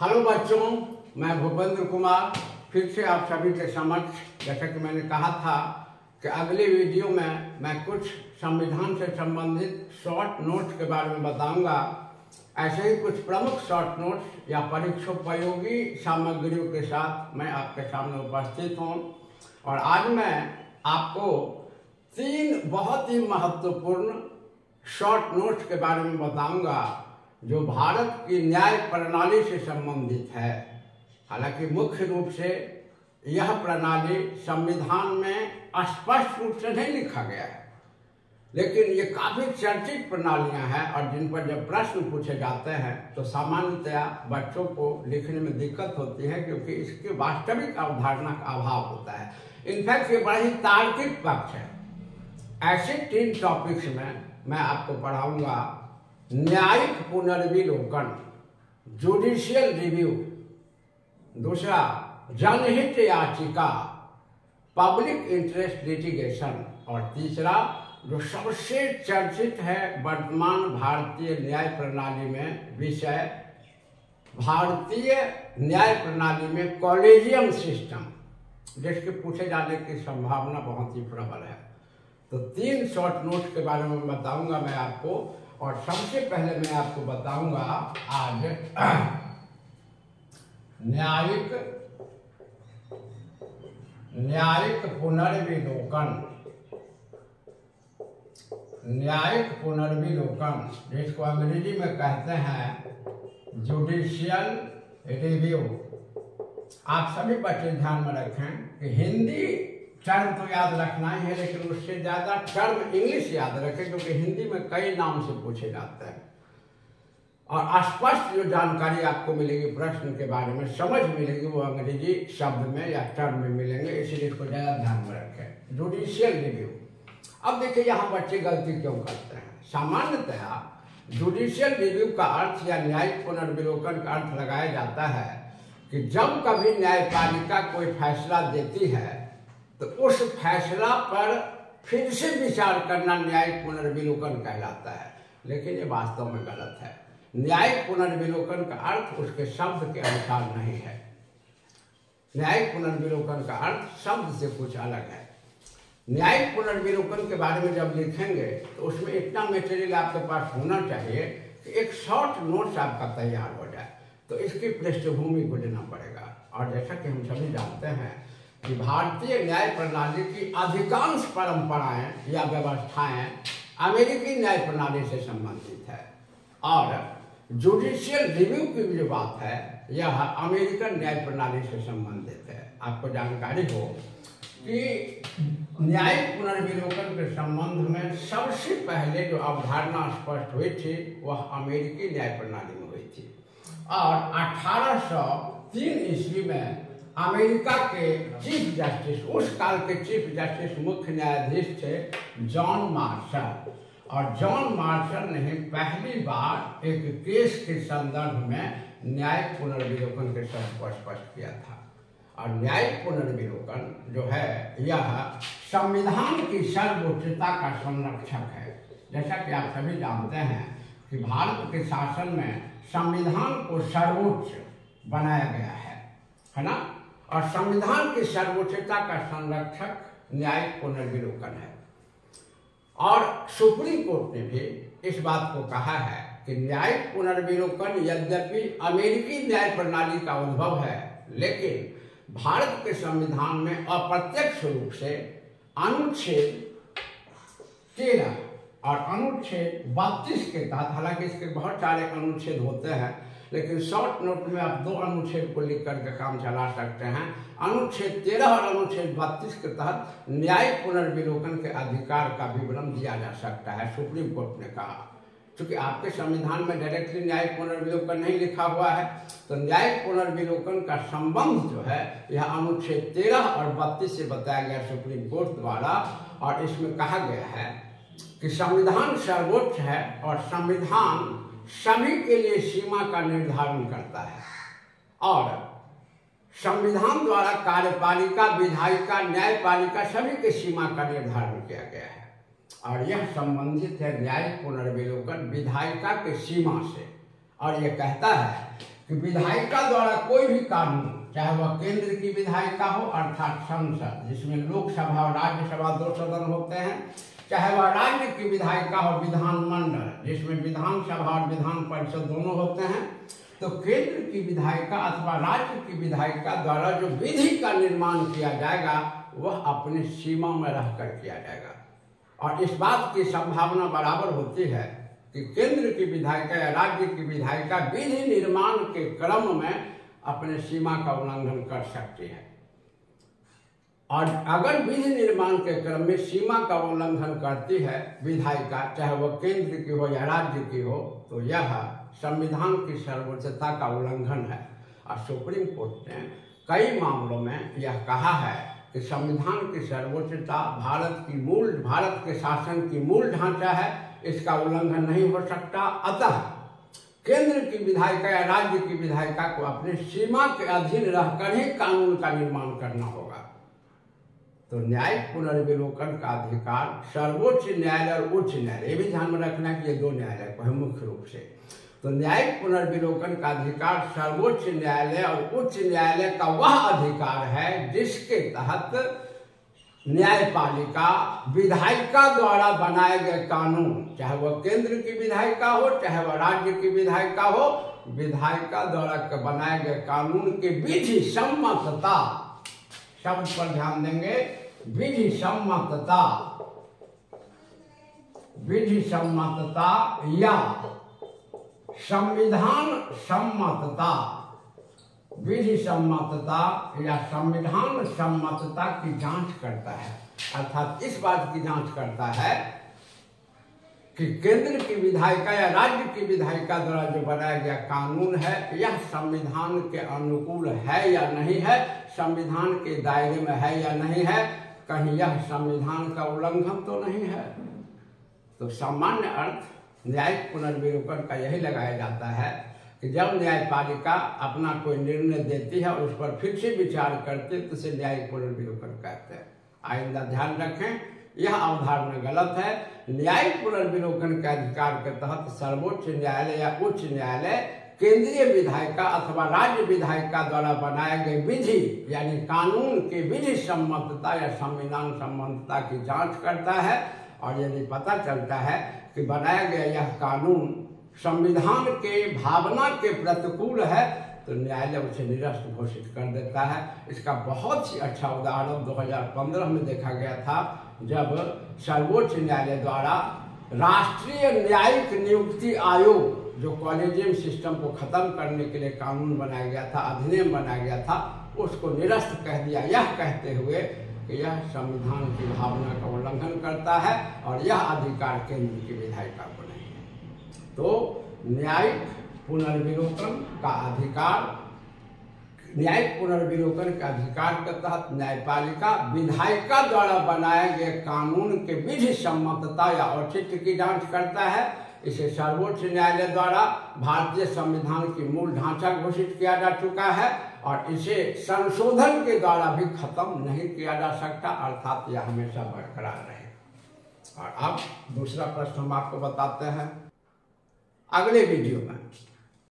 Hello बच्चों, मैं भूपेंद्र कुमार फिर से आप सभी के समक्ष, जैसा कि मैंने कहा था कि अगले वीडियो में मैं कुछ संविधान से संबंधित शॉर्ट नोट्स के बारे में बताऊंगा। ऐसे ही कुछ प्रमुख शॉर्ट नोट्स या परीक्षोपयोगी सामग्रियों के साथ मैं आपके सामने उपस्थित हूं। और आज मैं आपको 3 बहुत ही महत्वपूर्ण शॉर्ट नोट्स के बारे में बताऊंगा जो भारत की न्याय प्रणाली से संबंधित है। हालांकि मुख्य रूप से यह प्रणाली संविधान में स्पष्ट रूप से नहीं लिखा गया है, लेकिन ये काफी चर्चित प्रणालियां हैं और जिन पर जब प्रश्न पूछे जाते हैं तो सामान्यतया बच्चों को लिखने में दिक्कत होती है, क्योंकि इसके वास्तविक अवधारणा का अभाव होता है। इनफैक्ट ये बड़ा ही तार्किक पक्ष है। ऐसे 3 टॉपिक्स में मैं आपको पढ़ाऊंगा: न्यायिक पुनर्विलोकन, जुडिशियल रिव्यू, दूसरा जनहित याचिका, पब्लिक इंटरेस्ट लिटिगेशन, और तीसरा जो सबसे चर्चित है वर्तमान भारतीय न्याय प्रणाली में विषय, भारतीय न्याय प्रणाली में कॉलेजियम सिस्टम, जिसके पूछे जाने की संभावना बहुत ही प्रबल है। तो 3 शॉर्ट नोट्स के बारे में बताऊंगा मैं आपको। और सबसे पहले मैं आपको बताऊंगा आज न्यायिक पुनर्विलोकन, जिसको अंग्रेजी में कहते हैं जुडिशियल रिव्यू। आप सभी बच्चे ध्यान में रखें कि हिंदी टर्म तो याद रखना ही है, लेकिन उससे ज्यादा टर्म इंग्लिश याद रखें, क्योंकि हिंदी में कई नाम से पूछे जाते हैं और स्पष्ट जो जानकारी आपको मिलेगी प्रश्न के बारे में समझ मिलेगी वो अंग्रेजी शब्द में या टर्म में मिलेंगे, इसलिए इसको ज्यादा ध्यान में रखें। Judicial review. अब देखिए यहाँ बच्चे गलती क्यों करते हैं। सामान्यतः जुडिशियल रिव्यू का अर्थ या न्यायिक पुनर्विलोकन का अर्थ लगाया जाता है कि जब कभी न्यायपालिका कोई फैसला देती है तो उस फैसला पर फिर से विचार करना न्यायिक पुनर्विलोकन कहलाता है, लेकिन ये वास्तव में गलत है। न्यायिक पुनर्विलोकन का अर्थ उसके शब्द के अनुसार नहीं है। न्यायिक पुनर्विलोकन का अर्थ शब्द से कुछ अलग है। न्यायिक पुनर्विलोकन के बारे में जब लिखेंगे तो उसमें इतना मटेरियल आपके पास होना चाहिए कि एक शॉर्ट नोट्स आपका तैयार हो जाए। तो इसकी पृष्ठभूमि को लेना पड़ेगा। और जैसा कि हम सभी जानते हैं कि भारतीय न्याय प्रणाली की अधिकांश परंपराएं या व्यवस्थाएं अमेरिकी न्याय प्रणाली से संबंधित है, और जुडिशियल रिव्यू की जो बात है यह अमेरिकन न्याय प्रणाली से संबंधित है। आपको जानकारी हो कि न्यायिक पुनर्विलोकन के संबंध में सबसे पहले जो अवधारणा स्पष्ट हुई थी वह अमेरिकी न्याय प्रणाली में हुई थी, और 1803 ईस्वी में अमेरिका के चीफ जस्टिस, उस काल के चीफ जस्टिस मुख्य न्यायाधीश थे जॉन मार्शल, और जॉन मार्शल ने पहली बार एक केस के संदर्भ में न्यायिक पुनर्विलोकन के शब्द को स्पष्ट किया था। और न्यायिक पुनर्विलोकन जो है यह संविधान की सर्वोच्चता का संरक्षक है। जैसा कि आप सभी जानते हैं कि भारत के शासन में संविधान को सर्वोच्च बनाया गया है ना, और संविधान की सर्वोच्चता का संरक्षक न्यायिक पुनर्विलोकन है। और सुप्रीम कोर्ट ने भी इस बात को कहा है कि न्यायिक पुनर्विलोकन यद्यपि अमेरिकी न्याय प्रणाली का उद्भव है, लेकिन भारत के संविधान में अप्रत्यक्ष रूप से अनुच्छेद 13 और अनुच्छेद 32 के तहत, हालांकि इसके बहुत सारे अनुच्छेद होते हैं, लेकिन शॉर्ट नोट में आप 2 अनुच्छेद को लिख करके काम चला सकते हैं। अनुच्छेद 13 और अनुच्छेद 32 के तहत न्यायिक पुनर्विलोकन के अधिकार का विवरण दिया जा सकता है, सुप्रीम कोर्ट ने कहा। क्योंकि आपके संविधान में डायरेक्टली न्यायिक पुनर्विलोकन नहीं लिखा हुआ है, तो न्यायिक पुनर्विलोकन का संबंध जो है यह अनुच्छेद 13 और 32 से बताया गया सुप्रीम कोर्ट द्वारा। और इसमें कहा गया है कि संविधान सर्वोच्च है और संविधान सभी के लिए सीमा का निर्धारण करता है, और संविधान द्वारा कार्यपालिका, विधायिका, न्यायपालिका सभी के सीमा का निर्धारण किया गया है। और यह संबंधित है न्यायिक पुनर्विलोकन विधायिका के सीमा से, और यह कहता है कि विधायिका द्वारा कोई भी कानून, चाहे वह केंद्र की विधायिका हो अर्थात संसद जिसमें लोकसभा और राज्यसभा 2 सदन होते हैं, चाहे वह राज्य की विधायिका हो विधानमंडल जिसमें विधानसभा और विधान परिषद दोनों होते हैं, तो केंद्र की विधायिका अथवा राज्य की विधायिका द्वारा जो विधि का निर्माण किया जाएगा वह अपनी सीमा में रहकर किया जाएगा। और इस बात की संभावना बराबर होती है कि केंद्र की विधायिका या राज्य की विधायिका विधि निर्माण के क्रम में अपने सीमा का उल्लंघन कर सकती है। और अगर विधि निर्माण के क्रम में सीमा का उल्लंघन करती है विधायिका, चाहे वह केंद्र की हो या राज्य की हो, तो यह संविधान की सर्वोच्चता का उल्लंघन है। और सुप्रीम कोर्ट ने कई मामलों में यह कहा है कि संविधान की सर्वोच्चता भारत के शासन की मूल ढांचा है, इसका उल्लंघन नहीं हो सकता। अतः केंद्र की विधायिका या राज्य की विधायिका को अपने सीमा के अधीन रहकर ही कानून का निर्माण करना होगा। तो न्यायिक पुनर्विलोकन का अधिकार सर्वोच्च न्यायालय और उच्च न्यायालय, ये भी ध्यान में रखना कि ये 2 न्यायालय को है मुख्य रूप से। तो न्यायिक पुनर्विलोकन का अधिकार सर्वोच्च न्यायालय और उच्च न्यायालय का वह अधिकार है जिसके तहत न्यायपालिका विधायिका द्वारा बनाए गए कानून, चाहे वह केंद्र की विधायिका हो चाहे वह राज्य की विधायिका हो, विधायिका द्वारा बनाए गए कानून के विधि सम्मतता, शब्द पर ध्यान देंगे, विधि सम्मतता या संविधान सम्मतता, विधि सम्मतता या संविधान सम्मतता की जांच करता है। अर्थात इस बात की जांच करता है कि केंद्र की विधायिका या राज्य की विधायिका द्वारा जो बनाया गया कानून है यह संविधान के अनुकूल है या नहीं है, संविधान के दायरे में है या नहीं है, कहीं यह संविधान का उल्लंघन तो नहीं है। तो सामान्य अर्थ न्यायिक पुनर्विलोकन का यही लगाया जाता है कि जब न्यायपालिका अपना कोई निर्णय देती है उस पर फिर से विचार करते तो उसे न्यायिक पुनर्विलोकन कहते हैं। आइंदा ध्यान रखें, यह अवधारणा गलत है। न्यायिक पुनर्विलोकन के अधिकार के तहत सर्वोच्च न्यायालय या उच्च न्यायालय केंद्रीय विधायिका अथवा राज्य विधायिका द्वारा बनाए गए विधि यानी कानून के विधि सम्मतता या संविधान सम्मतता की जांच करता है। और यदि पता चलता है कि बनाया गया यह कानून संविधान के भावना के प्रतिकूल है तो न्यायालय उसे निरस्त घोषित कर देता है। इसका बहुत ही अच्छा उदाहरण 2015 में देखा गया था जब सर्वोच्च न्यायालय द्वारा राष्ट्रीय न्यायिक नियुक्ति आयोग जो कॉलेजियम सिस्टम को खत्म करने के लिए कानून बनाया गया था, अधिनियम बनाया गया था, उसको निरस्त कह दिया, यह कहते हुए कि यह संविधान की भावना का उल्लंघन करता है और यह अधिकार केंद्र की विधायिका को नहीं है। तो न्यायिक पुनर्विलोकन का अधिकार, न्यायिक पुनर्विलोकन के अधिकार के तहत न्यायपालिका विधायिका द्वारा बनाए गए कानून के विधि सम्मतता या औचित्य की जांच करता है। इसे सर्वोच्च न्यायालय द्वारा भारतीय संविधान की मूल ढांचा घोषित किया जा चुका है और इसे संशोधन के द्वारा भी खत्म नहीं किया जा सकता, अर्थात यह हमेशा बरकरार रहे। और अब दूसरा प्रश्न हम आपको बताते हैं अगले वीडियो में।